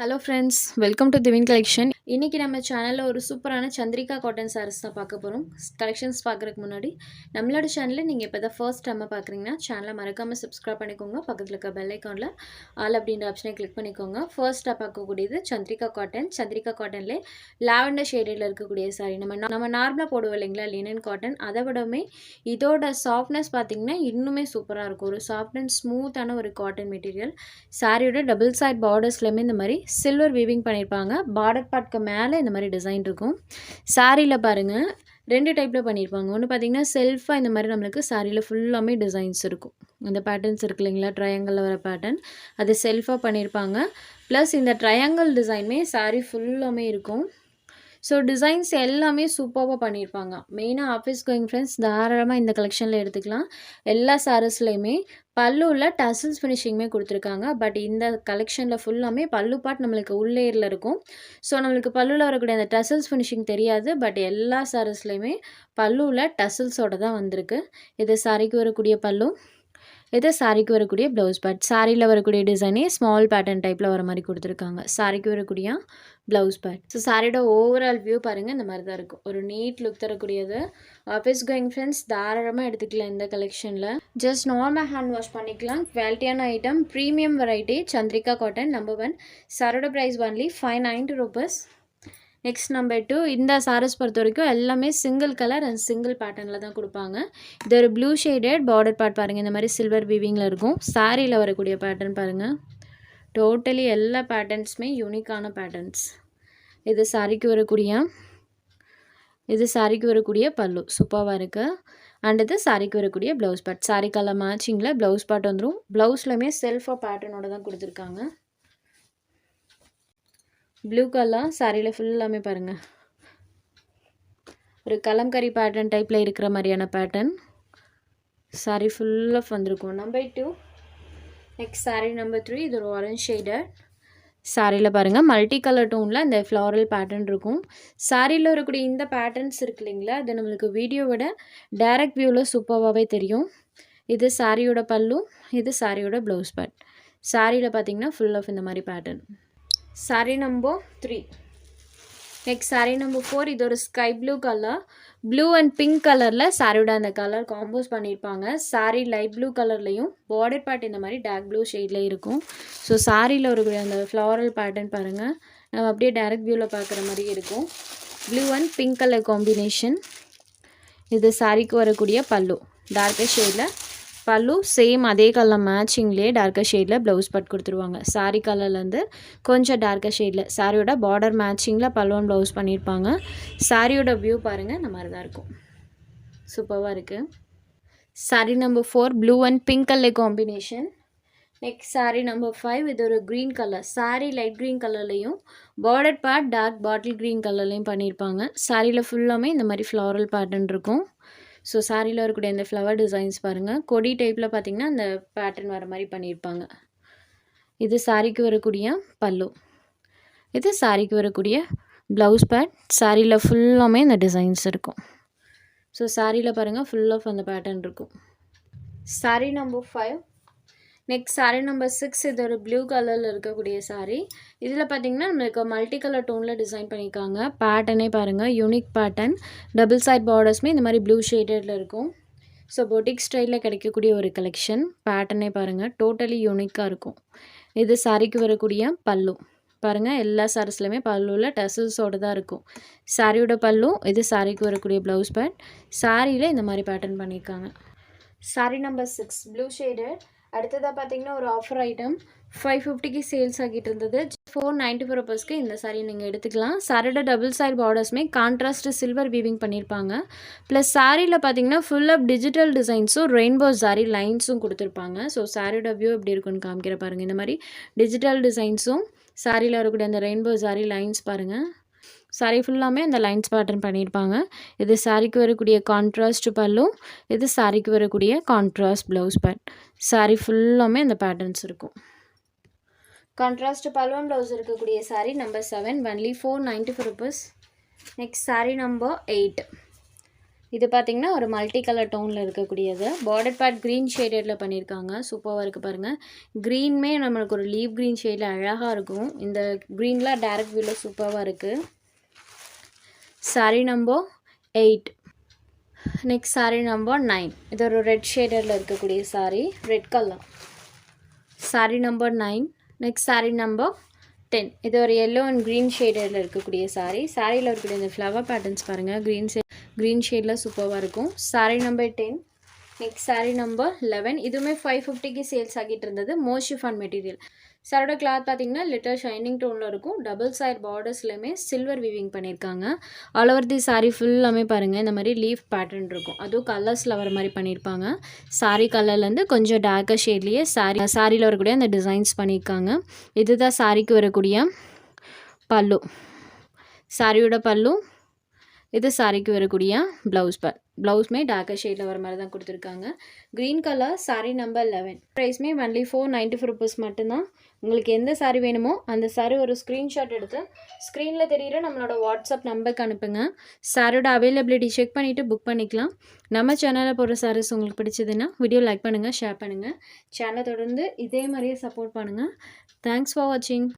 Hello friends, welcome to divine collection. இன்றைக்கி நம்ம சேனலில் ஒரு சூப்பரான சந்திரிகா காட்டன் சாரீஸ் தான் பார்க்க போகிறோம். கலெக்ஷன்ஸ் பார்க்குறதுக்கு முன்னாடி நம்மளோட சேனலில் நீங்கள் இப்போ தான் ஃபர்ஸ்ட் டைம் பார்க்குறீங்கன்னா சேனலை மறக்காமல் சப்ஸ்கிரைப் பண்ணிக்கோங்க. பக்கத்தில் இருக்க பெல் ஐக்கானில் ஆல் அப்படின்ற ஆப்ஷனை கிளிக் பண்ணிக்கோங்க. ஃபர்ஸ்ட்டாக பார்க்கக்கூடியது சந்திரிகா காட்டன். சந்திரிகா காட்டன்லேயே லாவெண்டர் ஷேடில் இருக்கக்கூடிய சாரீ. நம்ம நார்மலாக போடுவோம் இல்லைங்களா, லினன் காட்டன். அதை விடவுமே இதோட சாஃப்ட்னஸ் பார்த்திங்கன்னா இன்னுமே சூப்பராக இருக்கும். ஒரு சாஃப்ட் அண்ட் ஸ்மூத்தான ஒரு காட்டன் மெட்டீரியல். சாரியோட டபுள் சைட் பார்டர்ஸ்லையுமே இந்த மாதிரி சில்வர் வீவிங் பண்ணியிருப்பாங்க. பார்டர் பார்ட்க்கு மேலே இந்த மாதிரி டிசைன் இருக்கும். சாரியில் பாருங்கள், ரெண்டு டைப்பில் பண்ணியிருப்பாங்க. ஒன்று பார்த்திங்கன்னா செல்ஃபாக இந்த மாதிரி நம்மளுக்கு சாரியில் ஃபுல்லாமே டிசைன்ஸ் இருக்கும். அந்த பேட்டர்ன்ஸ் இருக்கு இல்லைங்களா, ட்ரையாங்கிளில் வர பேட்டர்ன், அது செல்ஃபாக பண்ணியிருப்பாங்க. ப்ளஸ் இந்த ட்ரையாங்கிள் டிசைனுமே சாரி ஃபுல்லாமே இருக்கும். ஸோ டிசைன்ஸ் எல்லாமே சூப்பராக பண்ணியிருப்பாங்க. மெயினாக ஆஃபீஸ் கோயிங் ஃப்ரெண்ட்ஸ் தாராளமாக இந்த கலெக்ஷனில் எடுத்துக்கலாம். எல்லா சாரீஸ்லையுமே பல்லுவில் டசல்ஸ் ஃபினிஷிங்குமே கொடுத்துருக்காங்க. பட் இந்த கலெக்ஷனில் ஃபுல்லாமே பல்லு பார்ட் நம்மளுக்கு உள்ளேரில் இருக்கும். ஸோ நம்மளுக்கு பல்லுவில் வரக்கூடிய அந்த டசல்ஸ் ஃபினிஷிங் தெரியாது. பட் எல்லா சாரீஸ்லையுமே பல்லுவில் டசல்ஸோடு தான் வந்திருக்கு. இது சாரிக்கு வரக்கூடிய பல்லு, இது சாரிக்கு வரக்கூடிய ப்ளவுஸ் பார்ட். சாரியில் வரக்கூடிய டிசைனே ஸ்மால் பேட்டர்ன் டைப்பில் வர மாதிரி கொடுத்துருக்காங்க. சாரிக்கு வரக்கூடிய ப்ளவுஸ் பார்ட். ஸோ சாரியோட ஓவரால் வியூ பாருங்கள், இந்த மாதிரி தான் இருக்கும். ஒரு நீட் லுக் தரக்கூடியது. ஆஃபீஸ் கோயிங் ஃப்ரெண்ட்ஸ் தாராளமாக எடுத்துக்கலாம் இந்த கலெக்ஷனில். ஜஸ்ட் நார்மல் ஹேண்ட் வாஷ் பண்ணிக்கலாம். குவாலிட்டியான item, premium variety, Chandrika cotton number 1. சாரோட price only 590 rupees. Next number 2. இந்த சாரீஸ் பொறுத்த வரைக்கும் எல்லாமே சிங்கிள் கலர் அண்ட் சிங்கிள் பேட்டர்னில் தான் கொடுப்பாங்க. இது ஒரு ப்ளூ ஷேடட் பார்டர் பார்ட் பாருங்கள், இந்த மாதிரி சில்வர் வீவிங்கில் இருக்கும். சாரியில் வரக்கூடிய பேட்டர்ன் பாருங்கள், டோட்டலி எல்லா பேட்டர்ன்ஸுமே யூனிக்கான பேட்டர்ன்ஸ். இது சாரிக்கு வரக்கூடிய பல்லு சூப்பராக இருக்குது. அண்ட் இது சாரிக்கு வரக்கூடிய ப்ளவுஸ் பார்ட். சாரி கலர் மேட்சிங்கில் ப்ளவுஸ் பார்ட் வந்துடும். ப்ளவுஸ்லையுமே செல்ஃபாக பேட்டர்னோட தான் கொடுத்துருக்காங்க. ப்ளூ கலர் சாரியில் ஃபுல்லாமே பாருங்கள், ஒரு கலம்கரி பேட்டர்ன் டைப்பில் இருக்கிற மாதிரியான பேட்டர்ன் சாரி ஃபுல்லாக வந்திருக்கும். நம்பர் 2. Next sari number 3. இது ஒரு ஆரஞ்ச் ஷேடட். சாரியில் பாருங்கள் மல்டி கலர் டோனில் இந்த ஃப்ளாரல் பேட்டர்ன் இருக்கும். சாரியில் வரக்கூடிய இந்த பேட்டர்ன்ஸ் இருக்கு இல்லைங்களா, இது நம்மளுக்கு வீடியோவோட டைரக்ட் வியூவில் சூப்பராகவே தெரியும். இது சாரியோட பல்லு, இது சாரியோட ப்ளவுஸ் பார்ட். சாரியில் பார்த்தீங்கன்னா ஃபுல் ஆஃப் இந்த மாதிரி பேட்டர்ன். Sari number 3. Next sari number 4. இது ஒரு sky blue colour, blue and pink கலரில் சாரியோட அந்த கலர் காம்போஸ் பண்ணியிருப்பாங்க. சாரி லைட் ப்ளூ கலர்லையும் பார்டர் பார்ட் இந்த மாதிரி டார்க் ப்ளூ ஷேடில் இருக்கும். ஸோ சாரியில் ஒரு அந்த ஃப்ளாரல் பேட்டர்ன் பாருங்கள், நம்ம அப்படியே டைரக்ட் வியூவில் பார்க்குற மாதிரி இருக்கும். Blue and pink colour combination. இது சாரிக்கு வரக்கூடிய பல்லு, டார்க்கர் ஷேடில் பல்லு. சேம் அதே கலர் மேட்சிங்லேயே டார்க்கர் ஷேடில் ப்ளவுஸ் பார்ட் கொடுத்துருவாங்க. சாரி கலர்லேருந்து கொஞ்சம் டார்க்கர் ஷேடில் சாரியோட பார்டர் மேட்சிங்கில் பல்லு அண்ட் ப்ளவுஸ் பண்ணியிருப்பாங்க. சாரியோட வியூ பாருங்கள், இந்த மாதிரி தான் இருக்கும். சூப்பராக இருக்குது. Sari number 4. Blue and pink colour combination. Next sari number 5. இது ஒரு green colour. Sari light green கலர்லேயும் border part dark bottle green கலர்லேயும் பண்ணியிருப்பாங்க. சாரியில் ஃபுல்லாமே இந்த மாதிரி ஃப்ளாரல் பேட்டர்ன் இருக்கும். ஸோ சாரியில் வரக்கூடிய இந்த ஃப்ளவர் டிசைன்ஸ் பாருங்கள், கொடி டைப்பில் பார்த்திங்கன்னா அந்த பேட்டர்ன் வர மாதிரி பண்ணியிருப்பாங்க. இது சாரிக்கு வரக்கூடிய பல்லு, இது சாரிக்கு வரக்கூடிய ப்ளவுஸ் பார்ட். சாரியில் ஃபுல்லாமே இந்த டிசைன்ஸ் இருக்கும். ஸோ சாரியில் பாருங்கள் ஃபுல் ஆஃப் அந்த பேட்டர்ன் இருக்கும். Sorry number 5. Next sari number 6. இது ஒரு ப்ளூ கலரில் இருக்கக்கூடிய சாரீ. இதில் பார்த்திங்கன்னா நம்மளுக்கு மல்டி கலர் டோனில் டிசைன் பண்ணியிருக்காங்க. பேட்டர்னே பாருங்கள், யூனிக் பேட்டர்ன். டபுள் சைட் பார்டர்ஸுமே இந்த மாதிரி ப்ளூ ஷேடடில் இருக்கும். ஸோ பொட்டிக் ஸ்டைலில் கிடைக்கக்கூடிய ஒரு கலெக்ஷன். பேட்டர்னே பாருங்கள், டோட்டலி யூனிக்காக இருக்கும். இது சாரிக்கு வரக்கூடிய பல்லு பாருங்கள், எல்லா சாரீஸ்லையுமே பல்லுவில் டசல்ஸோடு தான் இருக்கும். சாரியோட பல்லு, இது சாரிக்கு வரக்கூடிய ப்ளவுஸ் பார்ட். சாரியில் இந்த மாதிரி பேட்டர்ன் பண்ணியிருக்காங்க. Sorry number 6. Blue shaded. அடுத்ததாக பார்த்தீங்கன்னா ஒரு ஆஃபர் ஐட்டம் 550க்கு சேல்ஸ் ஆகிட்டு இருந்தது. 494 rupeesக்கு இந்த சாரீ நீங்கள் எடுத்துக்கலாம். சாரியோட டபுள் சைட் பார்டர்ஸுமே கான்ட்ராஸ்ட் சில்வர் வீவிங் பண்ணியிருப்பாங்க. ப்ளஸ் சாரியில் பார்த்தீங்கன்னா ஃபுல் ஆஃப் டிஜிட்டல் டிசைன்ஸும் ரெயின்போ சாரி லைன்ஸும் கொடுத்துருப்பாங்க. ஸோ சாரியோட வியூ எப்படி இருக்குன்னு காமிக்கிற பாருங்கள். இந்த மாதிரி டிஜிட்டல் டிசைன்ஸும் சாரியில் வரக்கூடிய அந்த ரெயின்போ சாரி லைன்ஸ் பாருங்கள். சாரி ஃபுல்லாமே அந்த லைன்ஸ் பேட்டர்ன் பண்ணியிருப்பாங்க. இது சாரிக்கு வரக்கூடிய கான்ட்ராஸ்ட் பல்லு, இது சாரிக்கு வரக்கூடிய கான்ட்ராஸ்ட் ப்ளவுஸ் பார்ட். சாரி ஃபுல்லாமே அந்த பேட்டர்ன்ஸ் இருக்கும். கான்ட்ராஸ்ட் பல்லு அண்ட் ப்ளவுஸ் இருக்கக்கூடிய sorry number 7. Only 494 rupees. Next sari number 8. இது பார்த்தீங்கன்னா ஒரு மல்டி கலர் டோனில் இருக்கக்கூடியது. பார்டர் பார்ட் க்ரீன் ஷேடடில் பண்ணியிருக்காங்க. சூப்பராக இருக்குது பாருங்கள். க்ரீனுமே நம்மளுக்கு ஒரு லீவ் க்ரீன் ஷேடில் அழகாக இருக்கும். இந்த க்ரீன்லாம் டேரக்ட் வியூவில் சூப்பராக இருக்குது. Sari number 8. Next sari number 9. இது ஒரு ரெட் ஷேடரில் இருக்கக்கூடிய sari, red colour. Sari number 9. Next sari number 10. இது ஒரு எல்லோ அண்ட் க்ரீன் ஷேடரில் இருக்கக்கூடிய சாரீ. சாரியில் இருக்கக்கூடிய இந்த ஃப்ளவர் பேட்டர்ன்ஸ் பாருங்கள், க்ரீன் ஷேடில் சூப்பராக இருக்கும். Sari number 10. Next sari number 11. இதுவுமே 550க்கு சேல்ஸ் ஆகிட்டு இருந்தது. மோர் ஷிஃபான் மெட்டீரியல். சாரோட கிளாத் பார்த்தீங்கன்னா லிட்டர் ஷைனிங் டோனில் இருக்கும். டபுள் சைட் பார்டர்ஸ்லையுமே சில்வர் வீவிங் பண்ணியிருக்காங்க. ஆல் ஓவர் தி சாரீ ஃபுல்லாமே பாருங்கள் இந்த மாதிரி லீஃப் பேட்டர்ன் இருக்கும். அதுவும் கலர்ஸில் வர மாதிரி பண்ணியிருப்பாங்க. சாரீ கலர்லேருந்து கொஞ்சம் டார்க்கர் ஷேட்லேயே சாரியில் வரக்கூடிய அந்த டிசைன்ஸ் பண்ணியிருக்காங்க. இதுதான் சாரிக்கு வரக்கூடிய பல்லு. சாரியோட பல்லு. இது சாரிக்கு வரக்கூடிய ப்ளவுஸ்மே டார்க்கர் ஷேடில் வர மாதிரி தான் கொடுத்துருக்காங்க. Green colour sari number 11. ப்ரைஸ்மே ஒன்லி 494 ருபீஸ் மட்டும்தான். உங்களுக்கு எந்த சாரீ வேணுமோ அந்த சாரீ ஒரு ஸ்க்ரீன்ஷாட் எடுத்து ஸ்க்ரீனில் தெரிகிற நம்மளோட வாட்ஸ்அப் நம்பருக்கு அனுப்புங்க. சாரியோட அவைலபிலிட்டி செக் பண்ணிவிட்டு புக் பண்ணிக்கலாம். நம்ம சேனலில் போடுற சாரீஸ் உங்களுக்கு பிடிச்சதுன்னா வீடியோ லைக் பண்ணுங்கள், ஷேர் பண்ணுங்கள். சேனலை தொடர்ந்து இதே மாதிரியே சப்போர்ட் பண்ணுங்கள். தேங்க்ஸ் ஃபார் வாட்சிங்.